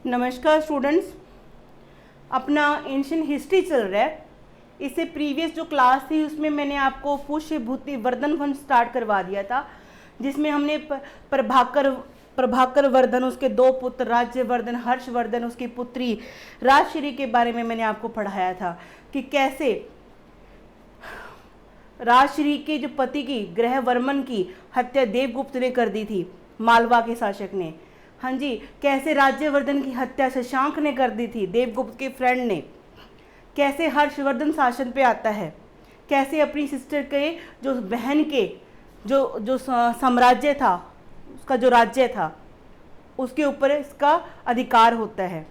नमस्कार स्टूडेंट्स, अपना ancient history चल रहा है। इससे प्रीवियस जो क्लास थी उसमें मैंने आपको पुष्यभूति वर्धन वंश स्टार्ट करवा दिया था, जिसमें हमने प्रभाकर वर्धन, उसके दो पुत्र राज्यवर्धन, हर्षवर्धन, उसकी पुत्री राजश्री के बारे में मैंने आपको पढ़ाया था कि कैसे राजश्री के जो पति की ग्रहवर्मन की हत्या देवगुप्त ने कर दी थी, मालवा के शासक ने। हाँ जी, कैसे राज्यवर्धन की हत्या शशांक ने कर दी थी, देवगुप्त के फ्रेंड ने। कैसे हर्षवर्धन शासन पे आता है, कैसे अपनी सिस्टर के जो बहन के जो साम्राज्य था, उसका जो राज्य था उसके ऊपर इसका अधिकार होता है।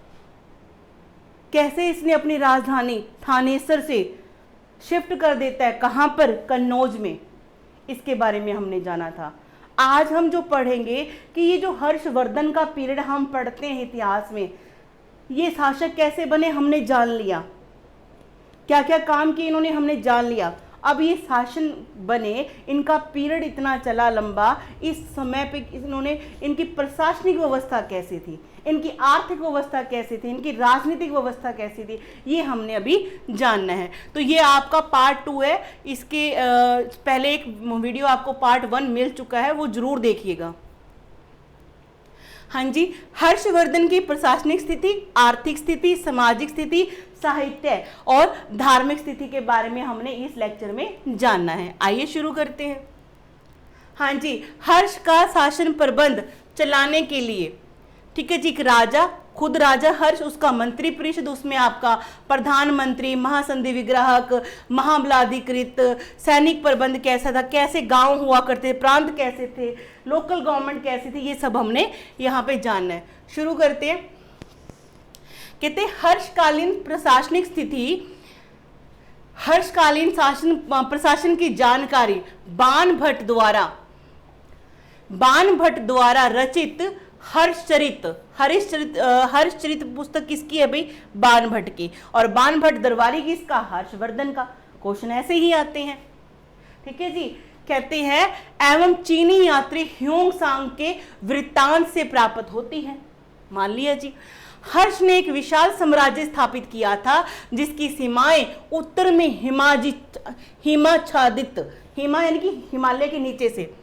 कैसे इसने अपनी राजधानी थानेसर से शिफ्ट कर देता है, कहाँ पर, कन्नौज में। इसके बारे में हमने जाना था। आज हम जो पढ़ेंगे कि ये जो हर्षवर्धन का पीरियड हम पढ़ते हैं इतिहास में, ये शासक कैसे बने हमने जान लिया, क्या क्या काम किए इन्होंने हमने जान लिया। अब ये शासन बने, इनका पीरियड इतना चला लंबा, इस समय पे इन्होंने, इनकी प्रशासनिक व्यवस्था कैसी थी, इनकी आर्थिक व्यवस्था कैसी थी, इनकी राजनीतिक व्यवस्था कैसी थी, ये हमने अभी जानना है। तो ये आपका पार्ट 2 है। इसके पहले एक वीडियो आपको पार्ट 1 मिल चुका है, वो जरूर देखिएगा। हाँ जी, हर्षवर्धन की प्रशासनिक स्थिति, आर्थिक स्थिति, सामाजिक स्थिति, साहित्य और धार्मिक स्थिति के बारे में हमने इस लेक्चर में जानना है। आइए शुरू करते हैं। हाँ जी, हर्ष का शासन प्रबंध चलाने के लिए, ठीक है जी, एक राजा, खुद राजा हर्ष, उसका मंत्री परिषद, उसमें आपका प्रधानमंत्री, महासंधि विग्राहक, महाबलाधिकृत, सैनिक प्रबंध कैसा था, कैसे गांव हुआ करते, प्रांत कैसे थे, लोकल गवर्नमेंट कैसी थी, ये सब हमने यहाँ पे जानना है। शुरू करते हैं। कहते हर्षकालीन प्रशासनिक स्थिति, हर्षकालीन प्रशासन की जानकारी बाणभट्ट द्वारा रचित हर्षचरित पुस्तक किसकी है भाई? बाणभट्ट की। और बाणभट्ट दरबारी किसका? हर्षवर्धन का। क्वेश्चन ऐसे ही आते हैं, ठीक है जी। कहते हैं एवं चीनी यात्री ह्योंग सांग के वृत्तांत से प्राप्त होती है। मान लिया जी, हर्ष ने एक विशाल साम्राज्य स्थापित किया था जिसकी सीमाएं उत्तर में हिमाच्छादित, हिमा यानी कि हिमालय के नीचे से,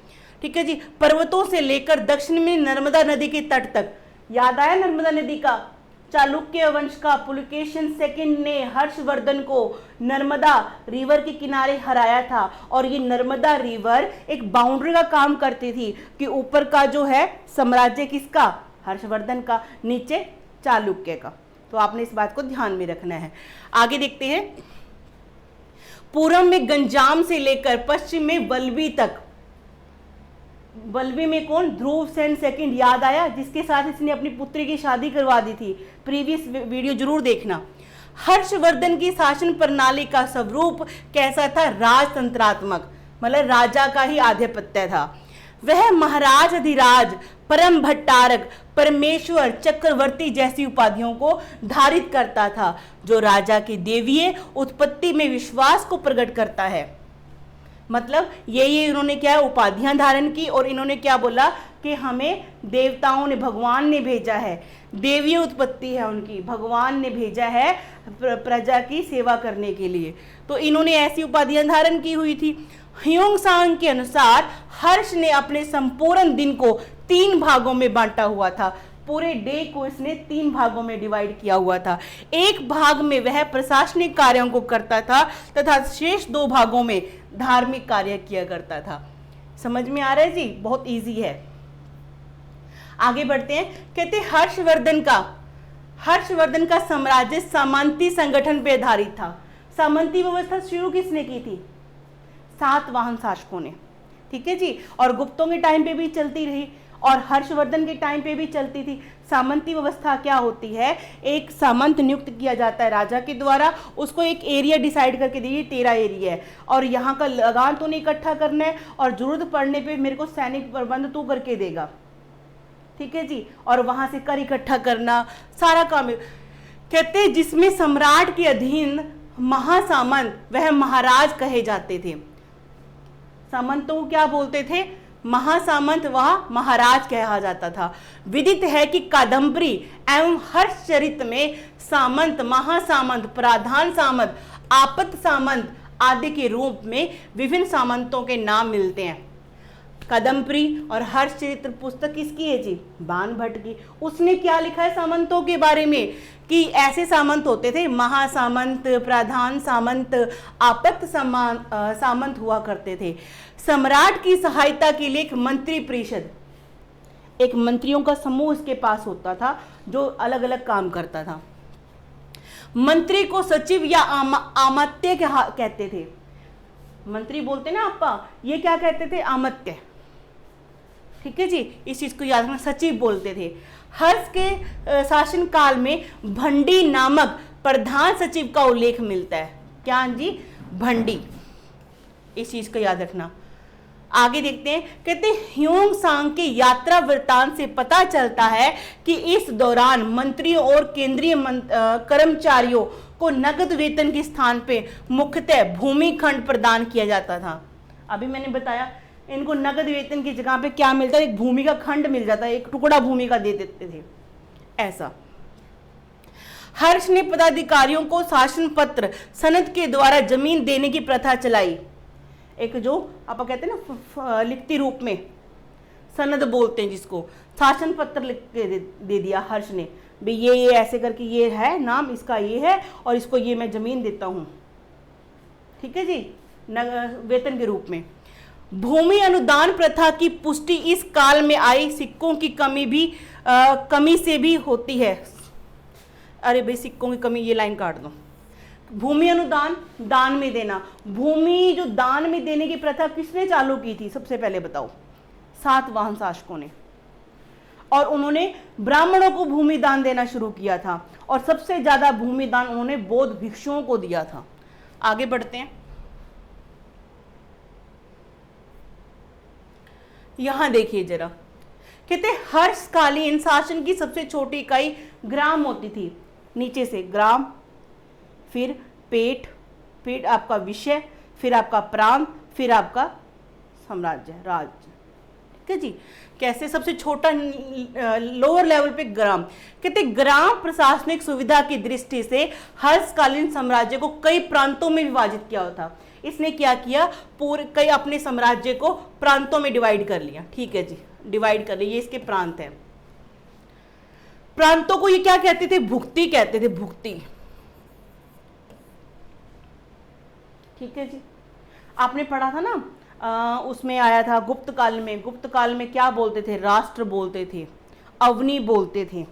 ठीक है जी, पर्वतों से लेकर दक्षिण में नर्मदा नदी के तट तक। याद आया नर्मदा नदी का? चालुक्य वंश का पुलकेशन सेकंड ने हर्षवर्धन को नर्मदा रिवर के किनारे हराया था। और ये नर्मदा रिवर एक बाउंड्री का काम करती थी कि ऊपर का जो है साम्राज्य किसका? हर्षवर्धन का, नीचे चालुक्य का। तो आपने इस बात को ध्यान में रखना है। आगे देखते हैं। पूर्व में गंजाम से लेकर पश्चिम में वल्लभी तक। वल्लभी में कौन? ध्रुव सेन सेकंड। याद आया? जिसके साथ इसने अपनी पुत्री की शादी करवा दी थी। प्रीवियस वीडियो जरूर देखना। हर्षवर्धन की शासन प्रणाली का स्वरूप कैसा था? राजतंत्रात्मक, मतलब राजा का ही आधिपत्य था। वह महाराज, अधिराज, परम भट्टारक, परमेश्वर, चक्रवर्ती जैसी उपाधियों को धारित करता था, जो राजा की देवीय उत्पत्ति में विश्वास को प्रकट करता है। मतलब ये इन्होंने क्या है, उपाधियां धारण की। और इन्होंने क्या बोला कि हमें देवताओं ने, भगवान ने भेजा है, देवीय उत्पत्ति है उनकी, भगवान ने भेजा है प्रजा की सेवा करने के लिए। तो इन्होंने ऐसी उपाधियां धारण की हुई थी। ह्योंग सांग के अनुसार हर्ष ने अपने संपूर्ण दिन को 3 भागों में बांटा हुआ था। पूरे डे को इसने 3 भागों में डिवाइड किया हुआ था। एक भाग में वह प्रशासनिक कार्यों को करता था तथा शेष 2 भागों में धार्मिक कार्य किया करता था। समझ में आ रहा है जी? बहुत इजी है। आगे बढ़ते हैं। कहते हर्षवर्धन का साम्राज्य सामंती संगठन पर आधारित था। सामंती व्यवस्था शुरू किसने की थी? सातवाहन शासकों ने, ठीक है जी। और गुप्तों के टाइम पे भी चलती रही और हर्षवर्धन के टाइम पे भी चलती थी। सामंती व्यवस्था क्या होती है? एक सामंत नियुक्त किया जाता है राजा के द्वारा, उसको एक एरिया डिसाइड करके दीजिए, तेरा एरिया है और यहाँ का लगान तो नहीं इकट्ठा करना है और जरूरत पड़ने पे मेरे को सैनिक प्रबंध तू करके देगा, ठीक है जी। और वहां से कर इकट्ठा करना, सारा काम। कहते हैं जिसमें सम्राट के अधीन महासामंत, वह महाराज कहे जाते थे। सामंतों को क्या बोलते थे? महासामंत वह महाराज कहा जाता था। विदित है कि कादम्बरी एवं हर्षचरित में सामंत, महासामंत, प्रधान सामंत, आपत सामंत आदि के रूप में विभिन्न सामंतों के नाम मिलते हैं। कादम्बरी और हर्षचरित्र पुस्तक किसकी है जी? बाण भट्ट की। उसने क्या लिखा है सामंतों के बारे में कि ऐसे सामंत होते थे, महासामंत, प्रधान सामंत, आपत सामंत हुआ करते थे। सम्राट की सहायता के लिए एक मंत्री परिषद, एक मंत्रियों का समूह इसके पास होता था जो अलग अलग काम करता था। मंत्री को सचिव या आमत्य कहते थे। मंत्री बोलते ना आपा, ये क्या कहते थे? आमत्य। ठीक है जी, इस चीज को याद रखना, सचिव बोलते थे। हर्ष के शासन काल में भंडी नामक प्रधान सचिव का उल्लेख मिलता है। क्या जी? भंडी। इस चीज को याद रखना। आगे देखते हैं, कहते ह्योंग सांग के यात्रा वृत्तांत से पता चलता है कि इस दौरान मंत्रियों और केंद्रीय कर्मचारियों को नगद वेतन के स्थान पे मुख्यतः भूमि खंड प्रदान किया जाता था। अभी मैंने बताया इनको नगद वेतन की जगह पे क्या मिलता है? एक भूमि का खंड मिल जाता है, एक टुकड़ा भूमि का दे देते थे। ऐसा हर्ष ने पदाधिकारियों को शासन पत्र सनद के द्वारा जमीन देने की प्रथा चलाई। एक जो आप कहते हैं ना लिखती रूप में सनद बोलते हैं जिसको, शासन पत्र लिख के दे दिया हर्ष ने, भाई ये ऐसे करके ये है नाम इसका, ये है और इसको ये मैं जमीन देता हूँ। ठीक है जी, वेतन के रूप में। भूमि अनुदान प्रथा की पुष्टि इस काल में आई सिक्कों की कमी से भी होती है। अरे भाई सिक्कों की कमी, ये लाइन काट दो। भूमि अनुदान, दान में देना। भूमि जो दान में देने की प्रथा किसने चालू की थी? सबसे पहले बताओ, सातवाहन शासकों ने। और उन्होंने ब्राह्मणों को भूमि दान देना शुरू किया था और सबसे ज्यादा भूमि दान उन्होंने बौद्ध भिक्षुओं को दिया था। आगे बढ़ते हैं, यहां देखिए जरा, कहते हर्षकालीन शासन की सबसे छोटी इकाई ग्राम होती थी। नीचे से ग्राम, फिर पेट, फिर आपका विषय, फिर आपका प्रांत, फिर आपका साम्राज्य, राज्य। ठीक है जी, कैसे? सबसे छोटा लोअर लेवल पे ग्राम। कहते ग्राम प्रशासनिक सुविधा की दृष्टि से हर्षकालीन साम्राज्य को कई प्रांतों में विभाजित किया था। इसने क्या किया? पूरे कई अपने साम्राज्य को प्रांतों में डिवाइड कर लिया। ठीक है जी, डिवाइड कर लिया, ये इसके प्रांत है। प्रांतों को ये क्या कहते थे? भुक्ति कहते थे, भुक्ति। ठीक है जी, आपने पढ़ा था ना उसमें आया था गुप्त काल में। गुप्त काल में क्या बोलते थे? राष्ट्र बोलते थे, अवनी बोलते थे,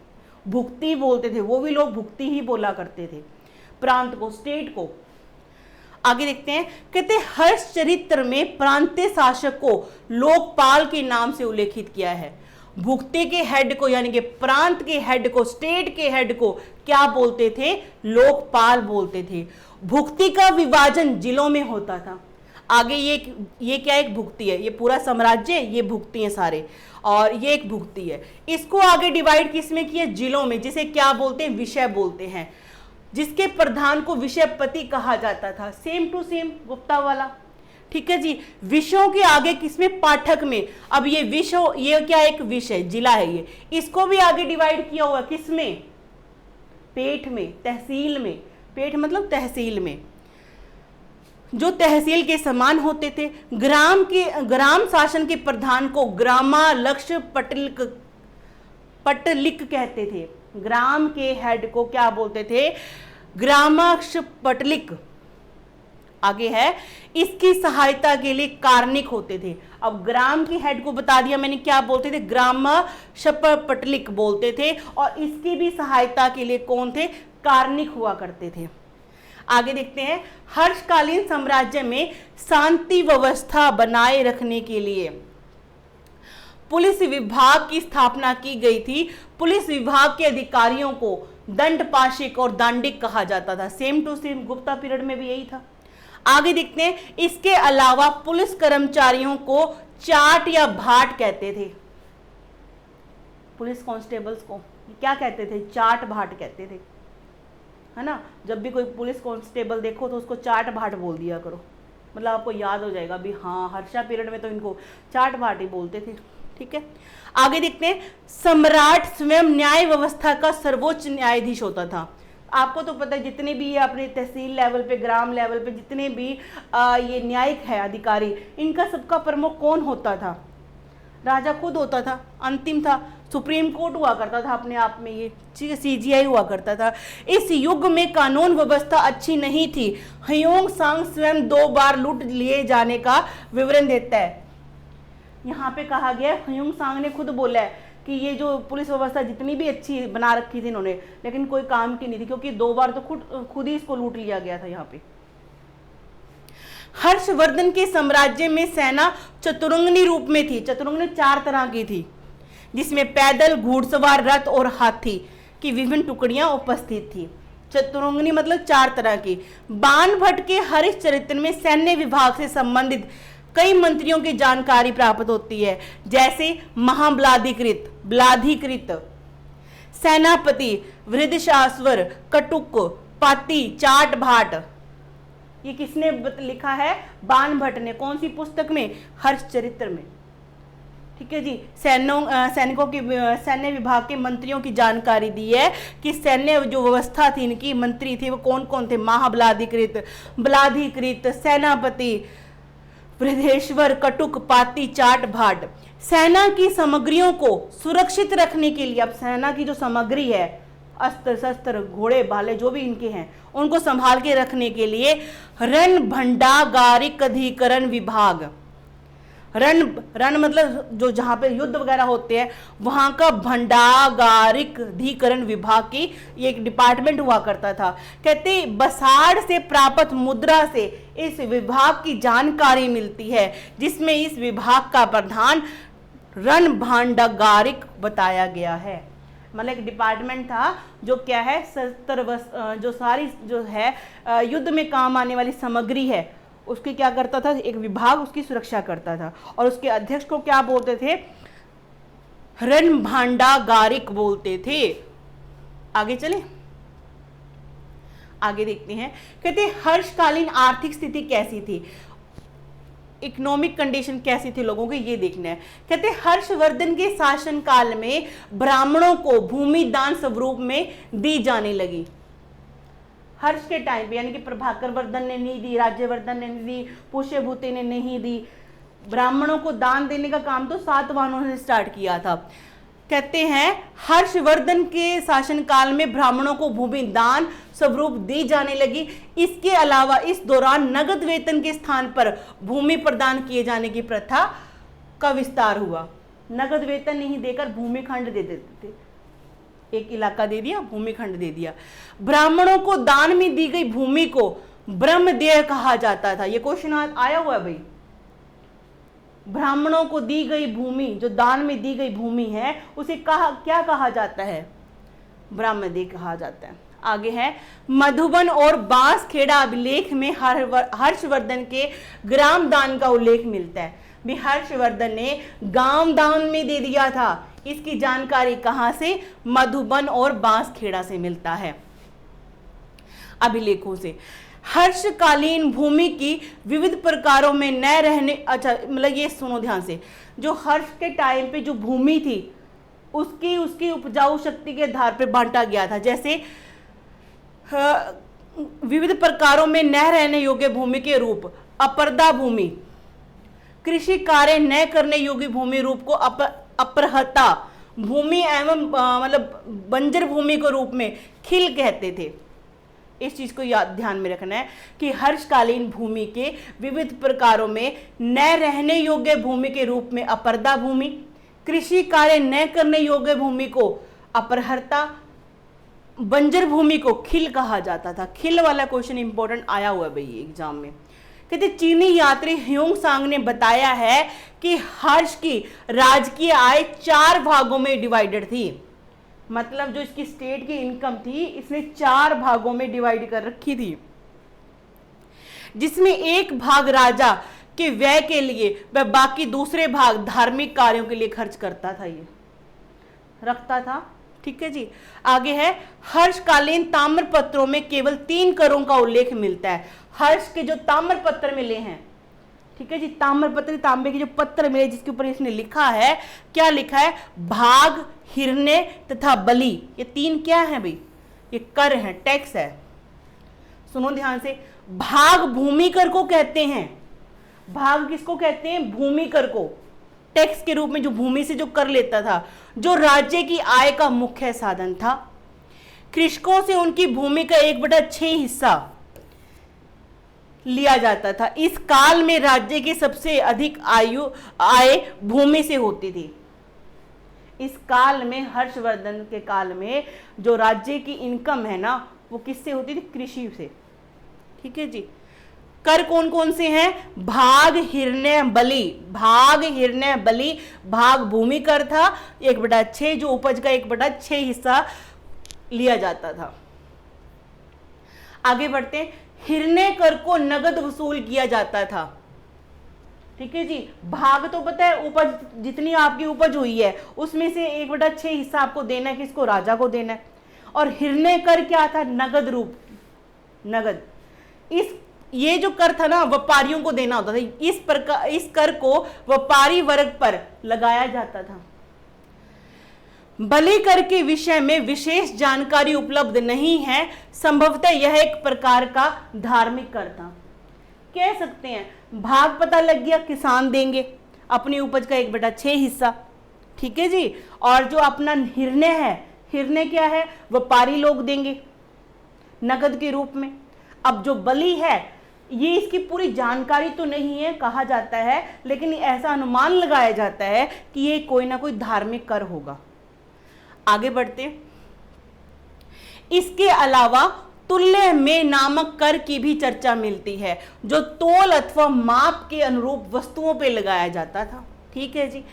भुक्ति बोलते थे। वो भी लोग भुक्ति ही बोला करते थे प्रांत को, स्टेट को। आगे देखते हैं, कहते हर्षचरित्र में प्रांतीय शासक को लोकपाल के नाम से उल्लेखित किया है। भुक्ति के हेड को यानी कि प्रांत के हेड को, स्टेट के हेड को क्या बोलते थे? लोकपाल बोलते थे। भुक्ति का विभाजन जिलों में होता था। आगे ये क्या एक भुक्ति है? ये पूरा साम्राज्य, ये भुक्ति है सारे, और ये एक भुक्ति है। इसको आगे डिवाइड किसमें किया? जिलों में, जिसे क्या बोलते हैं? विषय बोलते हैं, जिसके प्रधान को विषयपति कहा जाता था। सेम टू सेम गुप्ता वाला। ठीक है जी, विषयों के आगे किसमें? पाठक में। अब ये विषय, ये क्या एक विषय, जिला है ये, इसको भी आगे डिवाइड किया हुआ किसमें? पेठ में, तहसील में। पेठ मतलब तहसील में, जो तहसील के समान होते थे। ग्राम शासन के प्रधान को ग्रामाध्यक्ष पटलिक कहते थे। ग्राम के हेड को क्या बोलते थे? ग्रामाध्यक्ष पटलिक। आगे है, इसकी सहायता के लिए कार्निक होते थे। अब ग्राम के हेड को बता दिया मैंने, क्या बोलते थे? ग्रामाध्यक्ष पटलिक बोलते थे। और इसकी भी सहायता के लिए कौन थे? कार्निक हुआ करते थे। आगे देखते हैं, हर्षकालीन साम्राज्य में शांति व्यवस्था बनाए रखने के लिए पुलिस विभाग की स्थापना की गई थी। पुलिस विभाग के अधिकारियों को दंडपाशिक और दांडिक कहा जाता था। Same to same Gupta period में भी यही था। आगे देखते हैं, इसके अलावा पुलिस कर्मचारियों को चाट या भाट कहते थे। पुलिस कांस्टेबल्स को क्या कहते थे? चाट भाट कहते थे, है ना। जब भी कोई पुलिस कांस्टेबल देखो तो उसको चाट भाट बोल दिया करो, मतलब आपको याद हो जाएगा भी, हाँ हर्षा पीरियड में तो इनको चाट भाटी बोलते थे। ठीक है, आगे देखते हैं। सम्राट स्वयं न्याय व्यवस्था का सर्वोच्च न्यायाधीश होता था। आपको तो पता है जितने भी अपने तहसील लेवल पे, ग्राम लेवल पे जितने भी ये न्यायिक है अधिकारी, इनका सबका प्रमुख कौन होता था? राजा खुद होता था, अंतिम था। सुप्रीम कोर्ट हुआ करता था अपने आप में, ये CGI हुआ करता था। इस युग में कानून व्यवस्था अच्छी नहीं थी। ह्योंग सांग स्वयं 2 बार लूट लिए जाने का विवरण देता है। यहाँ पे कहा गया, ह्योंग सांग ने खुद बोला है कि ये जो पुलिस व्यवस्था जितनी भी अच्छी बना रखी थी इन्होंने, लेकिन कोई काम की नहीं थी, क्योंकि 2 बार तो खुद ही इसको लूट लिया गया था यहाँ पे। हर्षवर्धन के साम्राज्य में सेना चतुरंगनी रूप में थी। चतुरंगनी 4 तरह की थी, जिसमें पैदल, घुड़सवार, रथ और हाथी की विभिन्न टुकड़ियां उपस्थित थी। चतुरंगनी मतलब 4 तरह की। बाणभट्ट के हरिश्चरित्र में सैन्य विभाग से संबंधित कई मंत्रियों की जानकारी प्राप्त होती है, जैसे महाबलाधिकृत, ब्लाधिकृत, सेनापति, वृद्धशास्वर, कटुक, पाती, चाट भाट। ये किसने लिखा है? बाणभट्ट ने। कौन सी पुस्तक में? हर्षचरित्र में। ठीक है जी। सैनिकों की, सैन्य विभाग के मंत्रियों की जानकारी दी है कि सैन्य जो व्यवस्था थी, इनकी मंत्री थे वो कौन कौन थे? महाबलाधिकृत, ब्लाधिकृत, सेनापति, वृद्धेश्वर, कटुक, पाती, चाट भाट। सेना की सामग्रियों को सुरक्षित रखने के लिए, अब सेना की जो सामग्री है, अस्त्र शस्त्र, घोड़े भाले जो भी इनके हैं, उनको संभाल के रखने के लिए रण भंडागारिक अधिकरण विभाग, रण मतलब जो जहां पे युद्ध वगैरह होते हैं वहां का भंडागारिक अधिकरण विभाग की ये एक डिपार्टमेंट हुआ करता था। कहते बसाड़ से प्राप्त मुद्रा से इस विभाग की जानकारी मिलती है, जिसमें इस विभाग का प्रधान रण भंडागारिक बताया गया है। मतलब एक डिपार्टमेंट था जो क्या है, जो सारी जो है युद्ध में काम आने वाली सामग्री है उसकी क्या करता था, एक विभाग उसकी सुरक्षा करता था, और उसके अध्यक्ष को क्या बोलते थे? रण भंडागारिक बोलते थे। आगे चले, आगे देखते हैं। कहते हर्षकालीन आर्थिक स्थिति कैसी थी, इकोनॉमिक कंडीशन कैसी थी लोगों की, ये देखना है। कहते हर्षवर्धन के शासनकाल में ब्राह्मणों को भूमि दान स्वरूप में दी जाने लगी। हर्ष के टाइम पे, यानी कि प्रभाकर वर्धन ने नहीं दी, राज्यवर्धन ने नहीं दी, पुष्यभूति ने नहीं दी, ब्राह्मणों को दान देने का काम तो सातवाहनों ने स्टार्ट किया था। कहते हैं हर्षवर्धन के शासनकाल में ब्राह्मणों को भूमि दान स्वरूप दी जाने लगी। इसके अलावा इस दौरान नगद वेतन के स्थान पर भूमि प्रदान किए जाने की प्रथा का विस्तार हुआ। नगद वेतन नहीं देकर भूमि खंड दे देते थे, एक इलाका दे दिया, भूमि खंड दे दिया। ब्राह्मणों को दान में दी गई भूमि को ब्रह्मदेय कहा जाता था। ये क्वेश्चन आया हुआ है भाई। ब्राह्मणों को दी गई भूमि, जो दान में दी गई भूमि है, उसे क्या कहा जाता है? ब्रह्मदेय कहा जाता है। आगे है मधुबन और बांसखेड़ा अभिलेख में हर्षवर्धन के ग्राम दान का उल्लेख मिलता है। भी हर्षवर्धन ने गांव दान में दे दिया था। इसकी जानकारी कहां से? मधुबन और बांसखेड़ा से मिलता है, अभिलेखों से। हर्षकालीन भूमि की विविध प्रकारों में न रहने, अच्छा मतलब ये सुनो ध्यान से, जो हर्ष के टाइम पे जो भूमि थी उसकी उपजाऊ शक्ति के आधार पर बांटा गया था। जैसे विविध प्रकारों में न रहने योग्य भूमि के रूप अपर्दा भूमि, कृषि कार्य न करने योग्य भूमि रूप को अपरहता भूमि एवं मतलब बंजर भूमि के रूप में खिल कहते थे। इस चीज को याद ध्यान में रखना है कि हर्षकालीन भूमि के विविध प्रकारों में न रहने योग्य भूमि के रूप में अपर्दा भूमि, कृषि कार्य न करने योग्य भूमि को अपरहता, बंजर भूमि को खिल कहा जाता था। खिल वाला क्वेश्चन इंपॉर्टेंट आया हुआ है भाई एग्जाम में। कहते चीनी यात्री ह्योंग सांग ने बताया है कि हर्ष की राजकीय आय 4 भागों में डिवाइडेड थी। मतलब जो इसकी स्टेट की इनकम थी इसने 4 भागों में डिवाइड कर रखी थी, जिसमें एक भाग राजा के व्यय के लिए वह बाकी दूसरे भाग धार्मिक कार्यों के लिए खर्च करता था, ये रखता था। ठीक है जी। आगे है हर्षकालीन ताम्रपत्रों में केवल 3 करों का उल्लेख मिलता है। हर्ष के जो ताम्र पत्र मिले हैं, ठीक है जी, ताम्र पत्र, तांबे के जो पत्र मिले जिसके ऊपर इसने लिखा है, क्या लिखा है, भाग, हिरण्य तथा बलि, ये 3 क्या है भाई, ये कर है, टैक्स है। सुनो ध्यान से, भाग भूमि कर को कहते हैं। भाग किसको कहते हैं, भूमि कर को, टैक्स के रूप में जो भूमि से जो कर लेता था, जो राज्य की आय का मुख्य साधन था। कृषकों से उनकी भूमि का 1/6 हिस्सा लिया जाता था। इस काल में राज्य की सबसे अधिक आय भूमि से होती थी। इस काल में, हर्षवर्धन के काल में जो राज्य की इनकम है ना, वो किससे होती थी, कृषि से। ठीक है जी। कर कौन कौन से हैं, भाग, हिरण्य, बलि। भाग, हिरण्य, बलि, भाग भूमि कर था, 1/6 जो उपज का 1/6 हिस्सा लिया जाता था। आगे बढ़ते हैं, हिरण्य कर को नगद वसूल किया जाता था। ठीक है जी। भाग तो पता है उपज, जितनी आपकी उपज हुई है उसमें से 1/6 हिस्सा आपको देना है, किसको, राजा को देना है। और हिरण्य कर क्या था, नगद रूप, नगद। ये जो कर था ना, व्यापारियों को देना होता था। इस कर को व्यापारी वर्ग पर लगाया जाता था। बलि कर के विषय में विशेष जानकारी उपलब्ध नहीं है। संभवतः यह एक प्रकार का धार्मिक कर था, कह सकते हैं। भाग पता लग गया, किसान देंगे अपनी उपज का 1/6 हिस्सा। ठीक है जी। और जो अपना हिरण्य है, हिरण्य क्या है, व्यापारी लोग देंगे नगद के रूप में। अब जो बलि है, ये इसकी पूरी जानकारी तो नहीं है, कहा जाता है, लेकिन ऐसा अनुमान लगाया जाता है कि ये कोई ना कोई धार्मिक कर होगा। आगे बढ़ते हैं। इसके अलावा तुल्य में नामक कर की भी चर्चा मिलती है, जो तोल अथवा माप के अनुरूप वस्तुओं पे लगाया जाता था। ठीक है जी।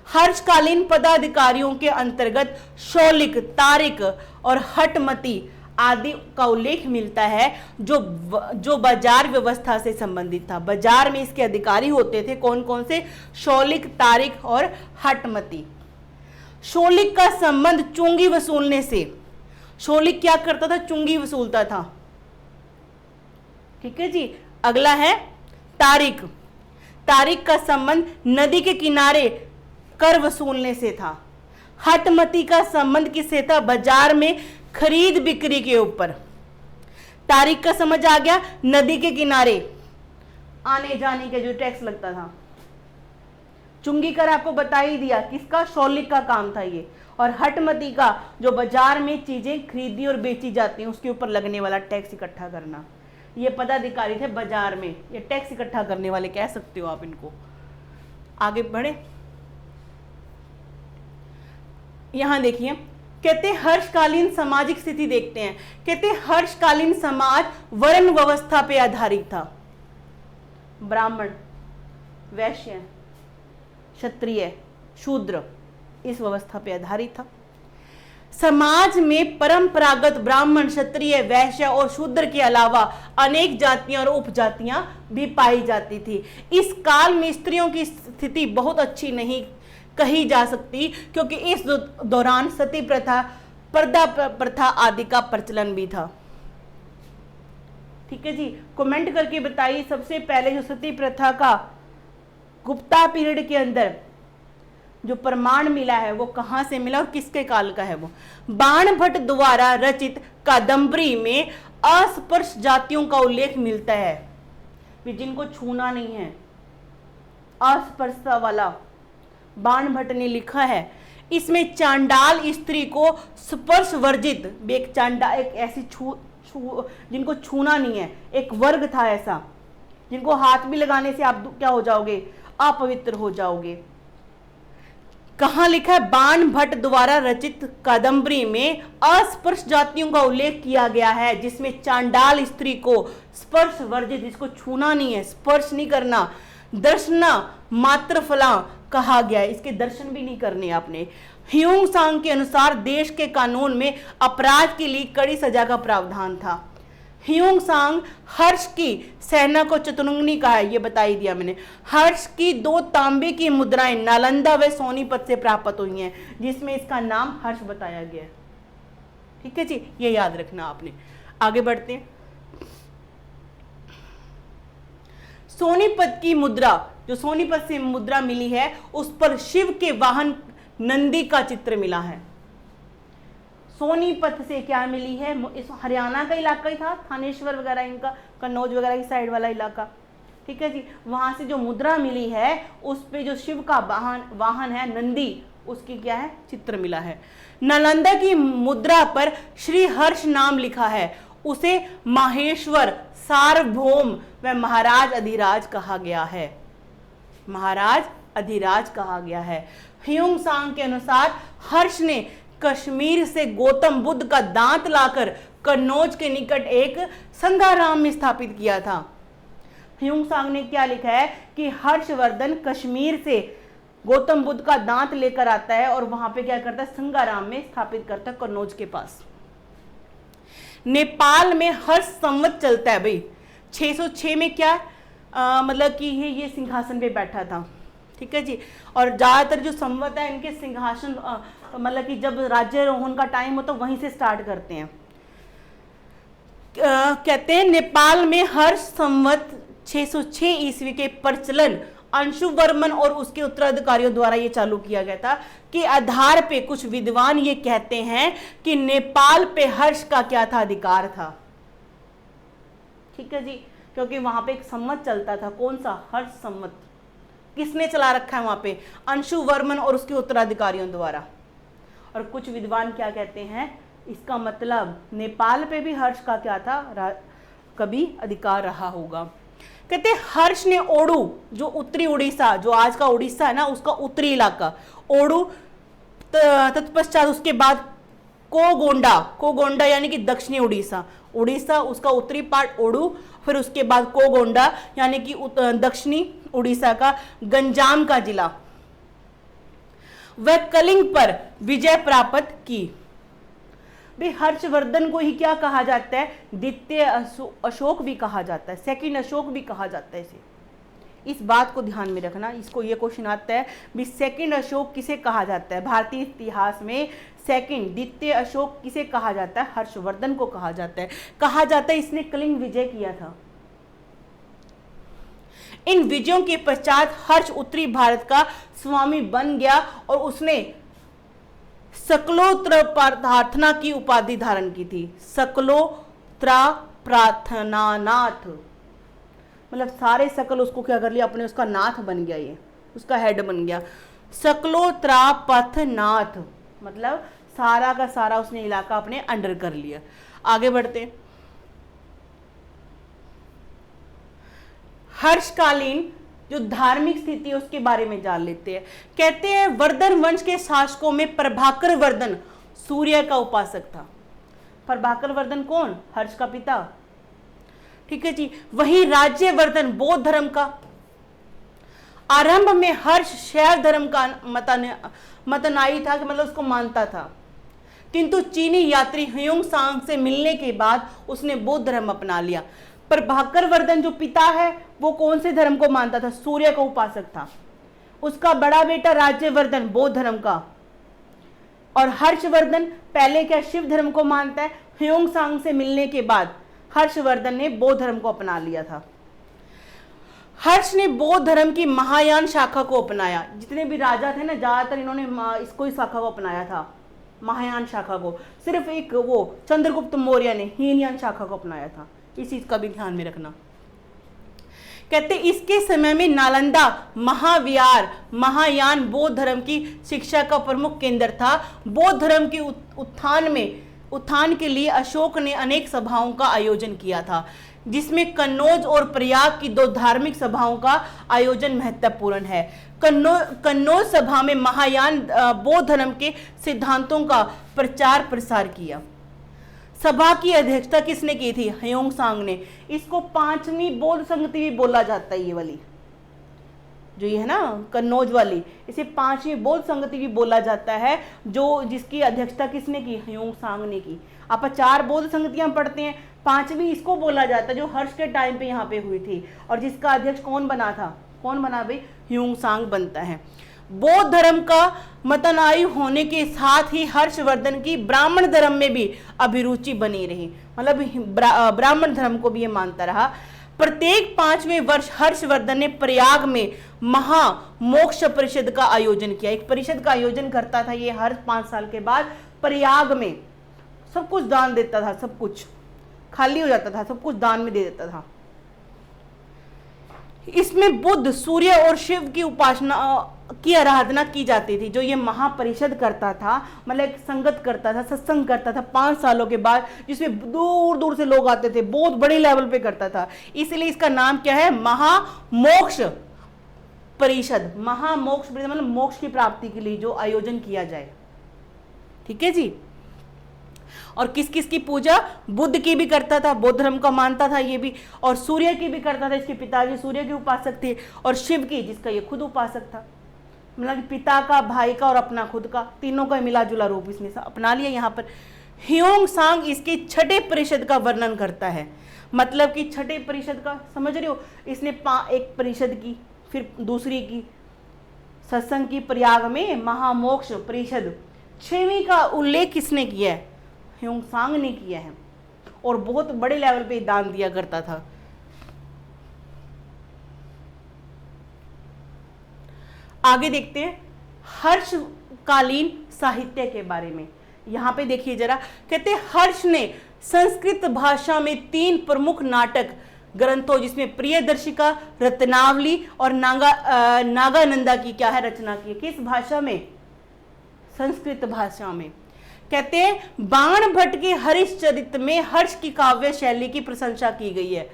हर्षकालीन पदाधिकारियों के अंतर्गत शौलिक, तारिक और हटमती आदि का उल्लेख मिलता है, जो बाजार व्यवस्था से संबंधित था। बाजार में इसके अधिकारी होते थे, कौन कौन से, शौलिक, तारिक और हटमती। शौलिक का संबंध चुंगी वसूलने से। शौलिक क्या करता था, चुंगी वसूलता था। ठीक है जी। अगला है तारिक। तारिक का संबंध नदी के किनारे कर वसूलने से था। हटमती का संबंध किससे था, बाजार में खरीद बिक्री के ऊपर। तारिक का समझ आ गया, नदी के किनारे आने जाने के जो टैक्स लगता था। चुंगी कर आपको बता ही दिया, किसका, शौलिक का काम था ये। और हटमती का जो बाजार में चीजें खरीदी और बेची जाती हैं उसके ऊपर लगने वाला टैक्स इकट्ठा करना। ये पदाधिकारी थे बाजार में, ये टैक्स इकट्ठा करने वाले कह सकते हो आप इनको। आगे बढ़े, यहां देखिए, कहते हैं हर्षकालीन सामाजिक स्थिति देखते हैं। कहते हैं हर्षकालीन समाज वर्ण व्यवस्था पे आधारित था। ब्राह्मण, वैश्य, क्षत्रिय, शूद्र, इस व्यवस्था पे आधारित था। समाज में परंपरागत ब्राह्मण, क्षत्रिय, वैश्य और शूद्र के अलावा अनेक जातियां और उपजातियां भी पाई जाती थी। इस काल में स्त्रियों की स्थिति बहुत अच्छी नहीं कही जा सकती, क्योंकि इस दौरान सती प्रथा, पर्दा प्रथा आदि का प्रचलन भी था। ठीक है जी। कमेंट करके बताइए, सबसे पहले जो सती प्रथा का गुप्ता पीरियड के अंदर जो प्रमाण मिला है वो कहां से मिला और किसके काल का है वो। बाणभट्ट द्वारा रचित कादंबरी में अस्पृश्य जातियों का उल्लेख मिलता है, जिनको छूना नहीं है, अस्पृश्यता वाला बाणभट्ट ने लिखा है। इसमें चांडाल स्त्री को स्पर्श वर्जित, एक चांडाल, एक ऐसी जिनको छूना नहीं है, एक वर्ग था ऐसा, जिनको हाथ भी लगाने से आप क्या हो जाओगे, अपवित्र हो जाओगे। कहां लिखा है, बाणभट्ट द्वारा रचित कादंबरी में अस्पर्श जातियों का उल्लेख किया गया है, जिसमें चांडाल स्त्री को स्पर्श वर्जित, जिसको छूना नहीं है, स्पर्श नहीं करना, दर्शना मात्र फला कहा गया है, इसके दर्शन भी नहीं करने आपने। ह्यूंग सांग के अनुसार देश के कानून में अपराध के लिए कड़ी सजा का प्रावधान था। ह्यूंग सांग हर्ष की सेना को चतुरंगिनी कहा है, ये बता ही दिया मैंने। हर्ष की 2 तांबे की मुद्राएं नालंदा व सोनीपत से प्राप्त हुई हैं, जिसमें इसका नाम हर्ष बताया गया है। ठीक है जी, ये याद रखना आपने। आगे बढ़ते हैं। सोनीपत की मुद्रा, जो सोनीपत से मुद्रा मिली है, उस पर शिव के वाहन नंदी का चित्र मिला है। सोनीपत से क्या मिली है, इस हरियाणा का इलाका ही था, थानेश्वर वगैरह इनका, कन्नौज वगैरह की साइड वाला इलाका, ठीक है जी। वहां से जो मुद्रा मिली है उस पे जो शिव का वाहन है नंदी, उसकी क्या है, चित्र मिला है। नालंदा की मुद्रा पर श्री हर्ष नाम लिखा है, उसे माहेश्वर, सार्वभौम व महाराज अधिराज कहा गया है। महाराज अधिराज कहा गया है। ह्यूंग सांग के अनुसार हर्ष ने कश्मीर से गौतम बुद्ध का दांत लाकर कन्नौज के निकट एक संगाराम में स्थापित किया था। ह्यूंग सांग ने क्या लिखा है कि हर्षवर्धन कश्मीर से गौतम बुद्ध का दांत लेकर आता है और वहां पे क्या करता है, संगाराम में स्थापित करता है, कन्नौज के पास। नेपाल में हर्ष संवत चलता है भाई, 606 में क्या मतलब कि ये सिंहासन पे बैठा था, ठीक है जी। और ज्यादातर जो संवत है इनके सिंहासन मतलब कि जब राज्यारोहण का टाइम होता है वहीं से स्टार्ट करते हैं। कहते हैं नेपाल में हर्ष संवत 606 ईस्वी के प्रचलन अंशुवर्मन और उसके उत्तराधिकारियों द्वारा ये चालू किया गया था, कि आधार पे कुछ विद्वान ये कहते हैं कि नेपाल पे हर्ष का क्या था, अधिकार था, ठीक है जी। क्योंकि वहां पे एक संवत चलता था, कौन सा, हर्ष संवत। किसने चला रखा है वहां पे, अंशुवर्मन और उसके उत्तराधिकारियों द्वारा। और कुछ विद्वान क्या कहते हैं, इसका मतलब नेपाल पे भी हर्ष का क्या था, कभी अधिकार रहा होगा। कहते हैं हर्ष ने ओडू, जो उत्तरी उड़ीसा, जो आज का उड़ीसा है ना, उसका उत्तरी इलाका ओडू, तत्पश्चात उसके बाद कोगोंडा यानी कि दक्षिणी उड़ीसा उसका उत्तरी पार्ट ओडू, फिर उसके बाद कोगोंडा यानी कि दक्षिणी उड़ीसा का गंजाम का जिला, वह कलिंग पर विजय प्राप्त की। भाई हर्षवर्धन को ही क्या कहा जाता है, द्वितीय अशोक भी कहा जाता है, सेकंड अशोक भी कहा जाता है इसे। इस बात को ध्यान में रखना, इसको ये क्वेश्चन आता है भी सेकंड अशोक किसे कहा जाता है, भारतीय इतिहास में सेकंड द्वितीय अशोक किसे कहा जाता है, हर्षवर्धन को कहा जाता है इसने कलिंग विजय किया था। इन विजयों के पश्चात हर्ष उत्तरी भारत का स्वामी बन गया और उसने सकलोत्र प्रार्थना की उपाधि धारण की थी। सकलोत्रा प्रार्थनानाथ, मतलब सारे सकल उसको क्या कर लिया, अपने उसका नाथ बन गया, ये उसका हेड बन गया। सकलोत्रापथनाथ मतलब सारा का सारा उसने इलाका अपने अंडर कर लिया। आगे बढ़ते, हर्षकालीन जो धार्मिक स्थिति है उसके बारे में जान लेते हैं। कहते हैं वर्धन वंश के शासकों में प्रभाकर वर्धन सूर्य का उपासक था। प्रभाकर वर्धन कौन, हर्ष का पिता, ठीक है जी। वहीं राज्यवर्धन बौद्ध धर्म का। आरंभ में हर्ष शैव धर्म का मतनाई था, कि मतलब उसको मानता था, किंतु चीनी यात्री ह्यूंग सांग से मिलने के बाद उसने बौद्ध धर्म अपना लिया। प्रभाकर वर्धन जो पिता है वो कौन से धर्म को मानता था, सूर्य का उपासक था। उसका बड़ा बेटा राज्यवर्धन बौद्ध धर्म का, और हर्षवर्धन पहले क्या शिव धर्म को मानता है। ह्यूंग सांग से मिलने के बाद हर्षवर्धन ने बौद्ध धर्म को अपना लिया था। हर्ष ने बौद्ध धर्म की महायान शाखा को अपनाया। जितने भी राजा थे ना, ज्यादातर इन्होंने इसको ही शाखा को अपनाया था, महायान शाखा को। सिर्फ एक वो चंद्रगुप्त मौर्य ने हीनयान शाखा को अपनाया था। इस चीज का भी ध्यान में रखना। कहते इसके समय में नालंदा महाविहार महायान बौद्ध धर्म की शिक्षा का प्रमुख केंद्र था। बौद्ध धर्म के उत्थान के लिए अशोक ने अनेक सभाओं का आयोजन किया था, जिसमें कन्नौज और प्रयाग की 2 धार्मिक सभाओं का आयोजन महत्वपूर्ण है। कन्नौज सभा में महायान बौद्ध धर्म के सिद्धांतों का प्रचार प्रसार किया। सभा की अध्यक्षता किसने की थी, ह्यूंग सांग ने। इसको 5वीं बौद्ध संगति भी बोला जाता है, ये वाली जो ये है ना कन्नौज वाली, इसे 5वीं बौद्ध संगति भी बोला जाता है, जो जिसकी अध्यक्षता किसने की, ह्यूंग सांग ने की। आप 4 बौद्ध संगतियां पढ़ते हैं, 5वीं इसको बोला जाता है जो हर्ष के टाइम पे यहाँ पे हुई थी, और जिसका अध्यक्ष कौन बना था, कौन बना भाई, ह्यूंग सांग बनता है। बौद्ध धर्म का मतनायु होने के साथ ही हर्षवर्धन की ब्राह्मण धर्म में भी अभिरुचि बनी रही, मतलब ब्राह्मण धर्म को भी ये मानता रहा। प्रत्येक 5वें वर्ष हर्षवर्धन ने प्रयाग में महामोक्ष परिषद का आयोजन किया। एक परिषद का आयोजन करता था ये हर 5 साल के बाद प्रयाग में। सब कुछ दान देता था, सब कुछ खाली हो जाता था, सब कुछ दान में दे देता था। इसमें बुद्ध, सूर्य और शिव की उपासना की आराधना की जाती थी। जो ये महापरिषद करता था, मतलब एक संगत करता था, सत्संग करता था 5 सालों के बाद, जिसमें दूर दूर से लोग आते थे, बहुत बड़े लेवल पे करता था। इसलिए इसका नाम क्या है? महामोक्ष परिषद। महामोक्ष परिषद मतलब मोक्ष की प्राप्ति के लिए जो आयोजन किया जाए। ठीक है जी। और किस किस की पूजा? बुद्ध की भी करता था, बौद्ध धर्म का मानता था ये भी, और सूर्य की भी करता था, इसके पिताजी सूर्य के उपासक थे, और शिव की, जिसका ये खुद उपासक था। मतलब पिता का, भाई का और अपना खुद का, तीनों का मिला जुला रूप इसने अपना लिया। यहाँ पर ह्योंग सांग इसके छठे परिषद का वर्णन करता है। मतलब कि छठे परिषद का समझ रहे हो, इसने एक परिषद की, फिर दूसरी की, सत्संग की प्रयाग में, महामोक्ष परिषद। 6वीं का उल्लेख किसने किया है? ह्योंग सांग ने किया है, और बहुत बड़े लेवल पे दान दिया करता था। आगे देखते हैं हर्षकालीन साहित्य के बारे में। यहां पे देखिए जरा, कहते हैं हर्ष ने संस्कृत भाषा में 3 प्रमुख नाटक ग्रंथों, जिसमें प्रियदर्शिका, रत्नावली और नागानंदा की क्या है? रचना की। किस भाषा में? संस्कृत भाषा में। कहते हैं बाण भट्ट के हरिश्चरित में हर्ष की काव्य शैली की प्रशंसा की गई है।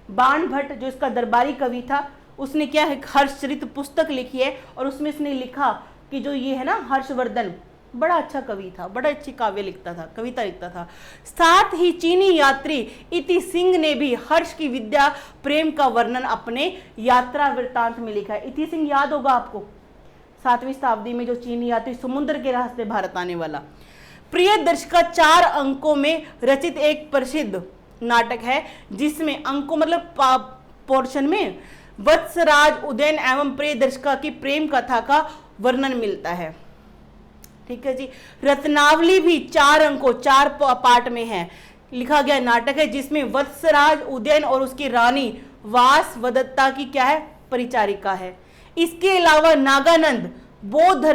बाण भट्ट जो इसका दरबारी कवि था, उसने क्या है? हर्षचरित पुस्तक लिखी है, और उसमें इसने लिखा कि जो ये है ना हर्षवर्धन, बड़ा अच्छा कवि था, बड़ा अच्छी काव्य लिखता था, कविता लिखता था। साथ ही चीनी यात्री इति सिंह ने भी हर्ष की विद्या प्रेम का वर्णन अपने यात्रा वृत्तांत में लिखा है। इति सिंह याद होगा आपको, 7वीं शताब्दी में जो चीनी यात्री समुद्र के रास्ते भारत आने वाला। प्रियदर्शिका 4 अंकों में रचित एक प्रसिद्ध नाटक है, जिसमें अंकों मतलब पोर्शन में वत्सराज, उदयन एवं प्रियदर्शिका की प्रेम कथा का वर्णन मिलता है। ठीक है जी। रत्नावली भी 4 अंकों 4 पार्ट में है लिखा गया नाटक है, जिसमें वत्सराज, उदयन और उसकी रानी वासवदत्ता की क्या है? परिचारिका है। इसके अलावा नागानंद बौद्ध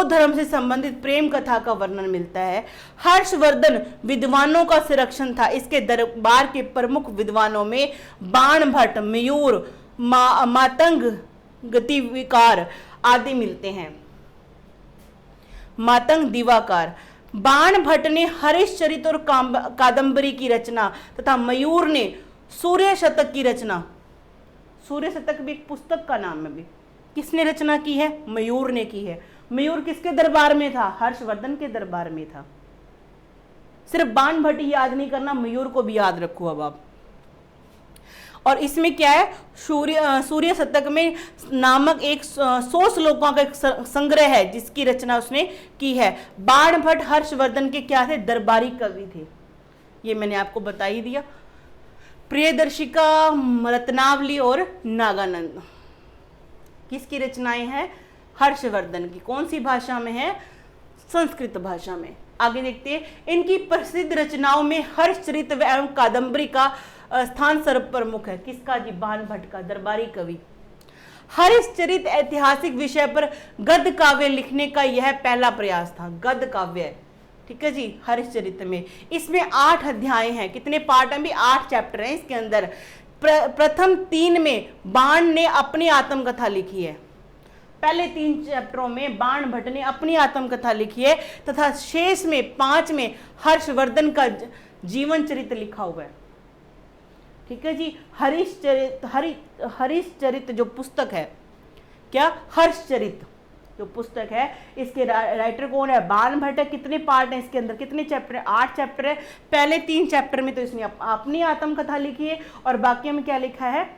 धर्म से संबंधित प्रेम कथा का वर्णन मिलता है। हर्षवर्धन विद्वानों का संरक्षण था। इसके दरबार के प्रमुख विद्वानों में बाण भट्ट, मयूर, मातंग, गतिविकार आदि मिलते हैं। मातंग दिवाकार। बाण भट्ट ने हरिश्चरित और कादंबरी की रचना तथा मयूर ने सूर्य शतक की रचना। सूर्य शतक भी एक पुस्तक का नाम है। भी किसने रचना की है? मयूर ने की है। मयूर किसके दरबार में था? हर्षवर्धन के दरबार में था। सिर्फ बाण भट्ट याद नहीं करना, मयूर को भी याद रखो अब आप। और इसमें क्या है? सूर्य शतक में नामक एक 100 श्लोकों का एक संग्रह है, जिसकी रचना उसने की है। बाण भट्ट हर्षवर्धन के क्या थे? दरबारी कवि थे। ये मैंने आपको बता ही दिया। प्रियदर्शिका, रत्नावली और नागानंद किसकी रचनाएं हैं? हर्षवर्धन की। कौन सी भाषा में है? संस्कृत भाषा में। आगे देखते हैं, इनकी प्रसिद्ध रचनाओं में हर्षचरित एवं कादंबरी का स्थान सर्वप्रमुख है। किसका जी? बाण भट्ट का, दरबारी कवि। हर्षचरित ऐतिहासिक विषय पर गद्य काव्य लिखने का यह पहला प्रयास था। गद्य काव्य, ठीक है जी, हर्षचरित में। इसमें 8 अध्याय हैं। कितने पार्ट हैं? भी 8 चैप्टर हैं इसके अंदर। प्रथम 3 में बाण ने अपनी आत्मकथा लिखी है। पहले 3 चैप्टरों में बाण भट्ट ने अपनी आत्मकथा लिखी है, तथा शेष में 5 में हर्षवर्धन का जीवन चरित्र लिखा हुआ है। ठीक है जी। हरिश्चरित जो पुस्तक है, क्या? हर्षचरित जो पुस्तक है, इसके राइटर कौन है? बाण भट्ट है। कितने पार्ट हैं इसके अंदर? कितने चैप्टर है? 8 चैप्टर है। पहले 3 चैप्टर में तो इसने अपनी आत्मकथा लिखी है, और बाकी में क्या लिखा है?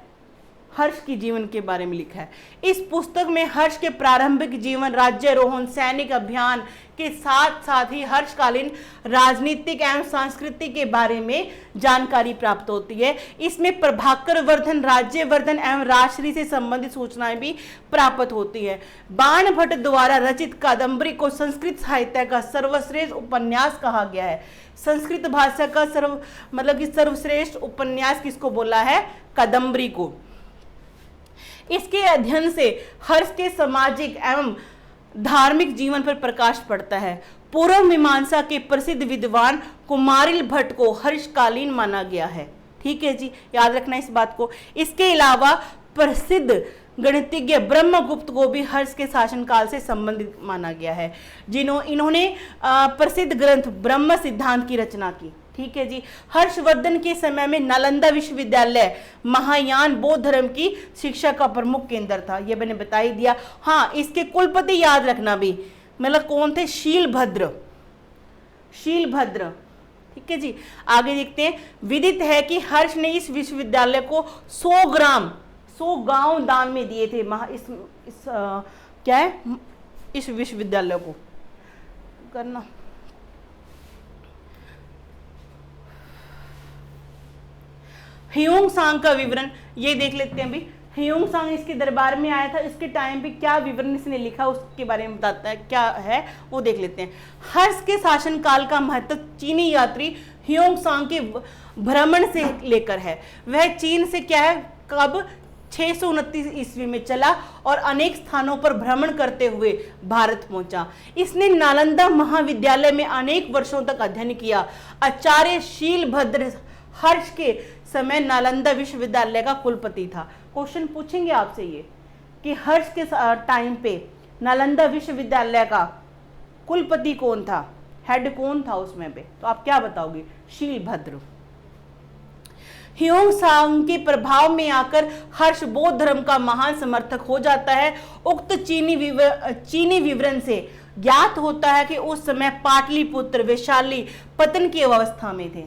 हर्ष की जीवन के बारे में लिखा है। इस पुस्तक में हर्ष के प्रारंभिक जीवन, राज्यारोहण, सैनिक अभियान के साथ साथ ही हर्षकालीन राजनीतिक एवं संस्कृति के बारे में जानकारी प्राप्त होती है। इसमें प्रभाकर वर्धन, राज्यवर्धन एवं राजश्री से संबंधित सूचनाएं भी प्राप्त होती है। बाण भट्ट द्वारा रचित कादम्बरी को संस्कृत साहित्य का सर्वश्रेष्ठ उपन्यास कहा गया है। संस्कृत भाषा का सर्वश्रेष्ठ उपन्यास किसको बोला है? कादम्बरी को। इसके अध्ययन से हर्ष के सामाजिक एवं धार्मिक जीवन पर प्रकाश पड़ता है। पूर्व मीमांसा के प्रसिद्ध विद्वान कुमारिल भट्ट को हर्षकालीन माना गया है। ठीक है जी, याद रखना इस बात को। इसके अलावा प्रसिद्ध गणितज्ञ ब्रह्मगुप्त को भी हर्ष के शासनकाल से संबंधित माना गया है, इन्होंने प्रसिद्ध ग्रंथ ब्रह्म सिद्धांत की रचना की। ठीक है जी। हर्षवर्धन के समय में नालंदा विश्वविद्यालय महायान बौद्ध धर्म की शिक्षा का प्रमुख केंद्र था, ये मैंने बता ही दिया। हाँ, इसके कुलपति याद रखना भी, मतलब कौन थे? शीलभद्र। ठीक है जी। आगे देखते हैं। विदित है कि हर्ष ने इस विश्वविद्यालय को 100 गांव दान में दिए थे। क्या है इस विश्वविद्यालय को करना। ह्यूंग सांग का विवरण ये देख लेते हैं। अभी ह्यूंग सांग इसके दरबार में आया था, इसके टाइम पे क्या विवरण इसने लिखा उसके बारे में बताता है, क्या है वो देख लेते हैं। हर्ष के शासनकाल का महत्व चीनी यात्री ह्यूंग सांग के भ्रमण से लेकर है। वह चीन से क्या है, कब 629 ईस्वी में चला और अनेक स्थानों पर भ्रमण करते हुए भारत पहुंचा। इसने नालंदा महाविद्यालय में अनेक वर्षों तक अध्ययन किया। आचार्य शीलभद्र हर्ष के समय नालंदा विश्वविद्यालय का कुलपति था। क्वेश्चन पूछेंगे आपसे ये कि हर्ष के टाइम पे नालंदा विश्वविद्यालय का कुलपति कौन था, हेड कौन था उसमें पे, तो आप क्या बताओगे? शीलभद्र। ह्यूंग सांग के प्रभाव में आकर हर्ष बौद्ध धर्म का महान समर्थक हो जाता है। उक्त चीनी विवरण से ज्ञात होता है कि उस समय पाटलिपुत्र वैशाली पतन की अवस्था में थे।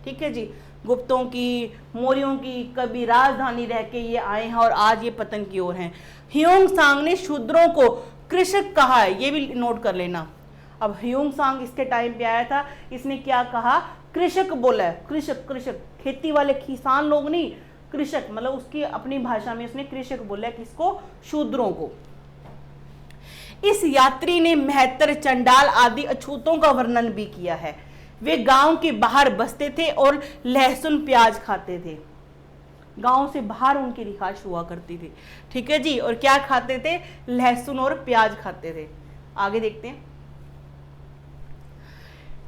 ठीक है जी। गुप्तों की, मौर्यों की कभी राजधानी रह के ये आए हैं और आज ये पतन की ओर हैं। ह्यूंग सांग ने शूद्रों को कृषक कहा है, ये भी नोट कर लेना। अब ह्यूंग सांग इसके टाइम पे आया था, इसने क्या कहा? कृषक बोला है। कृषक खेती वाले किसान लोग नहीं, कृषक मतलब उसकी अपनी भाषा में उसने कृषक बोला है। किसको? शूद्रों को। इस यात्री ने मेहतर, चंडाल आदि अछूतों का वर्णन भी किया है। वे गांव के बाहर बसते थे और लहसुन प्याज खाते थे। गांव से बाहर उनकी रिहाइश हुआ करती थी। ठीक है जी। और क्या खाते थे? लहसुन और प्याज खाते थे। आगे देखते हैं।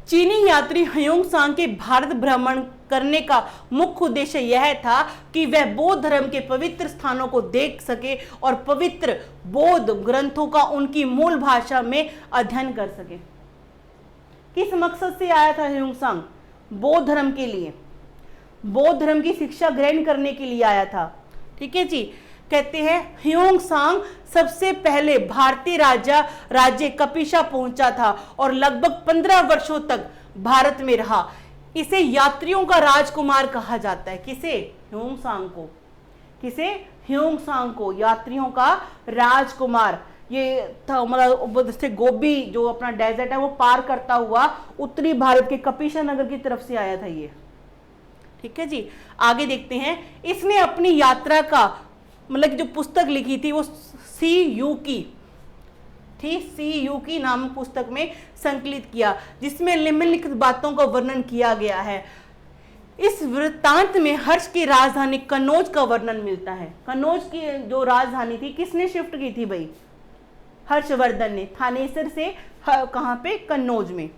चीनी यात्री ह्यूंग सांग के भारत भ्रमण करने का मुख्य उद्देश्य यह था कि वह बौद्ध धर्म के पवित्र स्थानों को देख सके और पवित्र बौद्ध ग्रंथों का उनकी मूल भाषा में अध्ययन कर सके। किस मकसद से आया था ह्यूंग सांग? बौद्ध धर्म के लिए, बौद्ध धर्म की शिक्षा ग्रहण करने के लिए आया था। ठीक है जी। कहते हैं ह्यूंग सांग सबसे पहले भारतीय राज्य कपिशा पहुंचा था और लगभग 15 वर्षों तक भारत में रहा। इसे यात्रियों का राजकुमार कहा जाता है। किसे? ह्यूंग सांग को। किसे? ह्यूंग सांग को यात्रियों का राजकुमार। ये था मतलब जैसे गोबी जो अपना डेजर्ट है वो पार करता हुआ उत्तरी भारत के कपिशा नगर की तरफ से आया था ये। ठीक है जी। आगे देखते हैं। इसने अपनी यात्रा का मतलब जो पुस्तक लिखी थी वो सीयू की नामक पुस्तक में संकलित किया, जिसमें निम्नलिखित बातों का वर्णन किया गया है। इस वृत्तांत में हर्ष की राजधानी कन्नौज का वर्णन मिलता है। कन्नौज की जो राजधानी थी किसने शिफ्ट की थी भाई? हर्षवर्धन ने, थानेसर से कहां पे? कन्नौज में।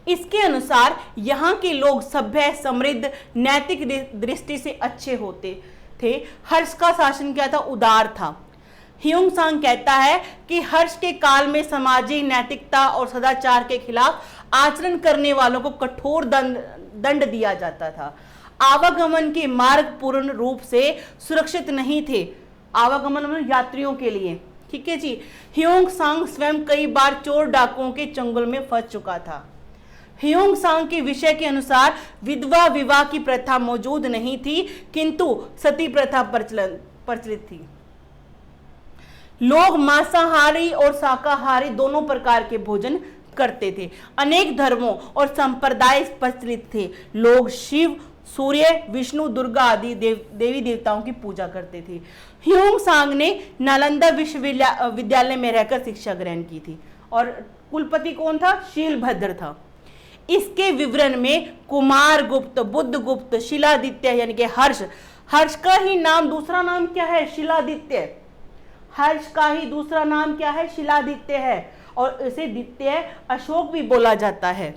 इसके अनुसार यहाँ के लोग सभ्य, समृद्ध, नैतिक दृष्टि से अच्छे होते थे। हर्ष का शासन क्या था? उदार था। ह्यूंग सांग कहता है कि हर्ष के काल में सामाजिक नैतिकता और सदाचार के खिलाफ आचरण करने वालों को कठोर दंड दिया जाता था। आवागमन के मार्ग पूर्ण रूप से सुरक्षित नहीं थे। आवागमन में यात्रियों के लिए। ठीक है जी। ह्यूंग सांग स्वयं कई बार चोर डाकुओं के चंगुल में फंस चुका था। ह्यूंग सांग के विषय के अनुसार विधवा विवाह की प्रथा मौजूद नहीं थी, किंतु सती प्रथा प्रचलित थी। लोग मांसाहारी और शाकाहारी दोनों प्रकार के भोजन करते थे। अनेक धर्मों और संप्रदाय प्रचलित थे। लोग शिव, सूर्य, विष्णु, दुर्गा आदि देवी देवताओं की पूजा करते थे। ह्यूंग सांग ने नालंदा विश्वविद्यालय में रहकर शिक्षा ग्रहण की थी और कुलपति कौन था? शीलभद्र था। इसके विवरण में कुमार गुप्त, बुद्ध गुप्त, शिलादित्य यानी कि हर्ष का ही नाम दूसरा नाम क्या है? शिलादित्य। हर्ष का ही दूसरा नाम क्या है? शिलादित्य है और इसे द्वितीय अशोक भी बोला जाता है।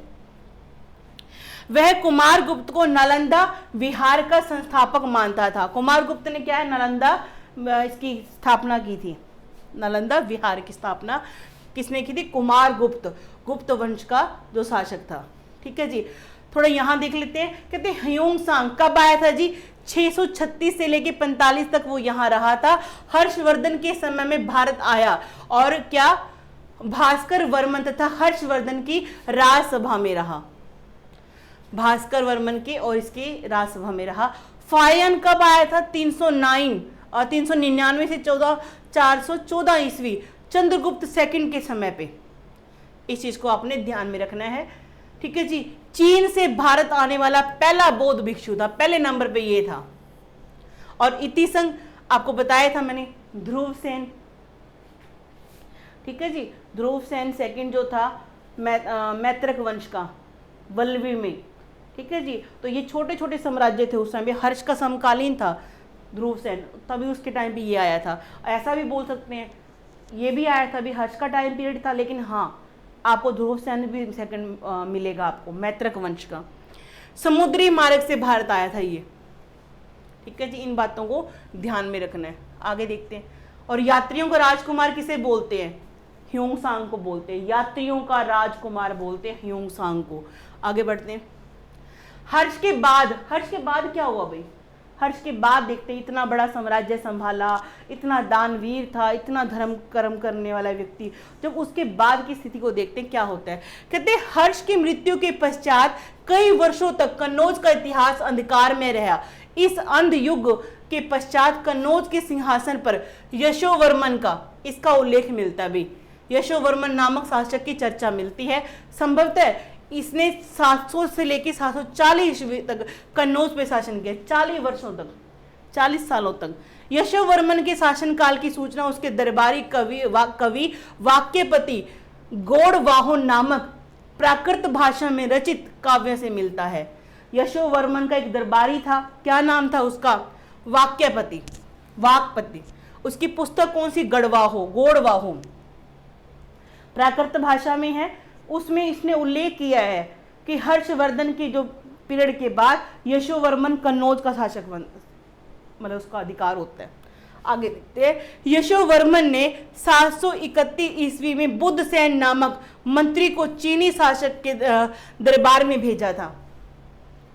वह कुमार गुप्त को नालंदा विहार का संस्थापक मानता था। कुमार गुप्त ने क्या है? नालंदा इसकी स्थापना की थी। नालंदा विहार की स्थापना किसने की थी? कुमार गुप्त, गुप्त वंश का जो शासक था। ठीक है जी। थोड़ा यहां देख लेते हैं। कहते हैं ह्यूंग सांग कब आया था जी? 636 से लेके 45 तक वो यहां रहा था। हर्षवर्धन के समय में भारत आया और क्या भास्कर वर्मन तथा हर्षवर्धन की राजसभा में रहा। भास्कर वर्मन के और इसकी राजसभा में रहा। फायन कब आया था? 399 से 414 ईस्वी, चंद्रगुप्त सेकंड के समय पे। इस चीज को आपने ध्यान में रखना है। ठीक है जी। चीन से भारत आने वाला पहला बौद्ध भिक्षु था, पहले नंबर पे ये था। और इतिसंघ आपको बताया था मैंने, ध्रुव सेन। ठीक है जी। ध्रुव सेन सेकंड जो था मैत्रक वंश का, वल्लवी में। ठीक है जी। तो ये छोटे छोटे साम्राज्य थे उस टाइम पे। हर्ष का समकालीन था ध्रुव सेन, तभी उसके टाइम पे ये आया था। ऐसा भी बोल सकते हैं ये भी आया था, अभी हर्ष का टाइम पीरियड था, लेकिन हाँ आपको ध्रुव सेन भी सेकंड मिलेगा आपको, मैत्रक वंश का। समुद्री मार्ग से भारत आया था ये। ठीक है जी। इन बातों को ध्यान में रखना है। आगे देखते हैं। और यात्रियों का राजकुमार किसे बोलते हैं? ह्यूंग सांग को बोलते हैं। यात्रियों का राजकुमार बोलते हैं ह्यूंग सांग को। आगे बढ़ते हैं। हर्ष के बाद क्या हुआ भाई? हर्ष के बाद देखते हैं, इतना बड़ा साम्राज्य संभाला, इतना दानवीर था, इतना धर्म कर्म करने वाला व्यक्ति। जब उसके बाद की स्थिति को देखते हैं क्या होता है। कहते हैं हर्ष की मृत्यु के पश्चात कई वर्षों तक कन्नौज का इतिहास अंधकार में रहा। इस अंध युग के पश्चात कन्नौज के सिंहासन पर यशोवर्मन का इसका उल्लेख मिलता है भाई। यशोवर्मन नामक शासक की चर्चा मिलती है। संभवतः इसने 700 से लेकर 740 ईस्वी तक कन्नौज पे शासन किया, 40 वर्षों तक, 40 सालों तक। यशोवर्मन के शासनकाल की सूचना उसके दरबारी कवि वाक्यपति गौड़वाहन नामक प्राकृत भाषा में रचित काव्य से मिलता है। यशोवर्मन का एक दरबारी था, क्या नाम था उसका? वाक्पति। उसकी पुस्तक कौन सी? गौड़वाहो, प्राकृत भाषा में है। उसमें इसने उल्लेख किया है कि हर्षवर्धन की जो पीरियड के बाद यशोवर्मन कन्नौज का शासक मतलब उसका अधिकार होता है। आगे देखते हैं। यशोवर्मन ने 731 ईस्वी में बुद्ध सेन नामक मंत्री को चीनी शासक के दरबार में भेजा था।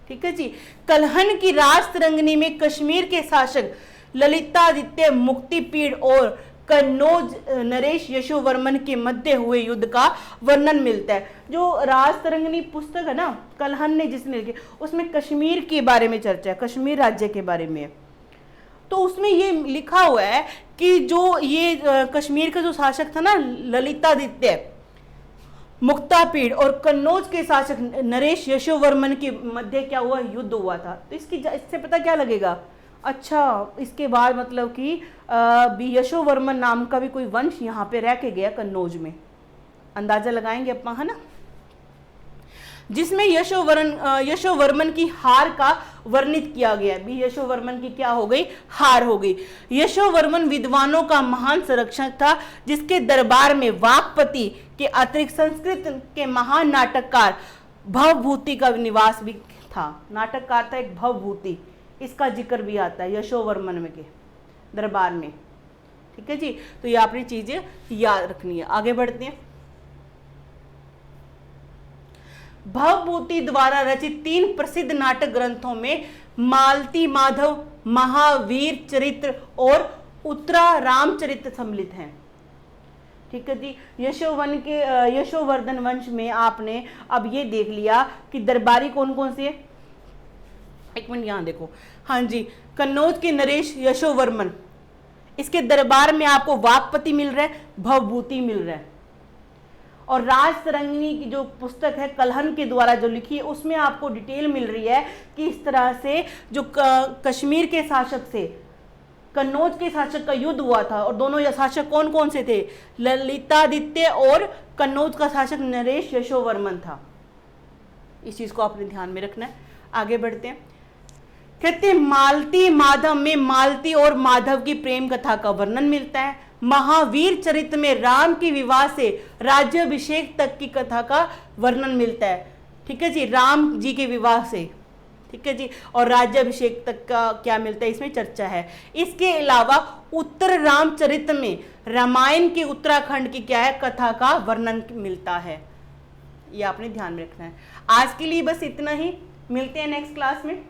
ठीक है जी। कलहन की राजतरंगिणी में कश्मीर के शासक ललितादित्य मुक्तिपीड़ और कन्नौज नरेश यशोवर्मन के मध्य हुए युद्ध का वर्णन मिलता है। जो राजतरंगिणी पुस्तक है ना, कलहन ने जिसने लिखी, उसमें कश्मीर के बारे में चर्चा है, कश्मीर राज्य के बारे में। तो उसमें ये लिखा हुआ है कि जो ये कश्मीर का जो शासक था ना ललितादित्य मुक्तापीड़ और कन्नौज के शासक नरेश यशोवर्मन के मध्य क्या हुआ? युद्ध हुआ था। तो इससे पता क्या लगेगा? अच्छा, इसके बाद मतलब कि यशोवर्मन नाम का भी कोई वंश यहाँ पे रह के गया कन्नौज में। अंदाजा लगाएंगे अपना, है ना, जिसमें यशोवर्मन की हार का वर्णित किया गया है। यशोवर्मन की क्या हो गई? हार हो गई। यशोवर्मन विद्वानों का महान संरक्षक था, जिसके दरबार में वाक्पति के अतिरिक्त संस्कृत के महान नाटककार भवभूति का निवास भी था। नाटककार था एक भवभूति, इसका जिक्र भी आता है यशोवर्मन में के दरबार में। ठीक है जी। तो ये आपने चीजें याद रखनी है। आगे बढ़ते हैं। भवभूति द्वारा रचित 3 प्रसिद्ध नाटक ग्रंथों में मालती माधव, महावीर चरित्र और उत्तरा रामचरित्र सम्मिलित हैं। ठीक है जी। यशोवर्धन वंश में आपने अब ये देख लिया कि दरबारी कौन कौन से है। एक मिनट यहाँ देखो, हाँ जी, कन्नौज के नरेश यशोवर्मन, इसके दरबार में आपको वाकपति मिल रहा है, भवभूति मिल रहा है। और राज तरंगिणी की जो पुस्तक है कलहन के द्वारा जो लिखी है उसमें आपको डिटेल मिल रही है कि इस तरह से जो कश्मीर के शासक से कन्नौज के शासक का युद्ध हुआ था, और दोनों शासक कौन कौन से थे, ललितादित्य और कन्नौज का शासक नरेश यशोवर्मन था। इस चीज को आपने ध्यान में रखना है। आगे बढ़ते हैं। कहते मालती माधव में मालती और माधव की प्रेम कथा का वर्णन मिलता है। महावीर चरित्र में राम के विवाह से राज्याभिषेक तक की कथा का वर्णन मिलता है। ठीक है जी, राम जी के विवाह से, ठीक है जी, और राज्याभिषेक तक का क्या मिलता है इसमें चर्चा है। इसके अलावा उत्तर रामचरित्र में रामायण के उत्तराखंड की क्या है कथा का वर्णन मिलता है। ये आपने ध्यान में रखना है। आज के लिए बस इतना ही, मिलते हैं नेक्स्ट क्लास में।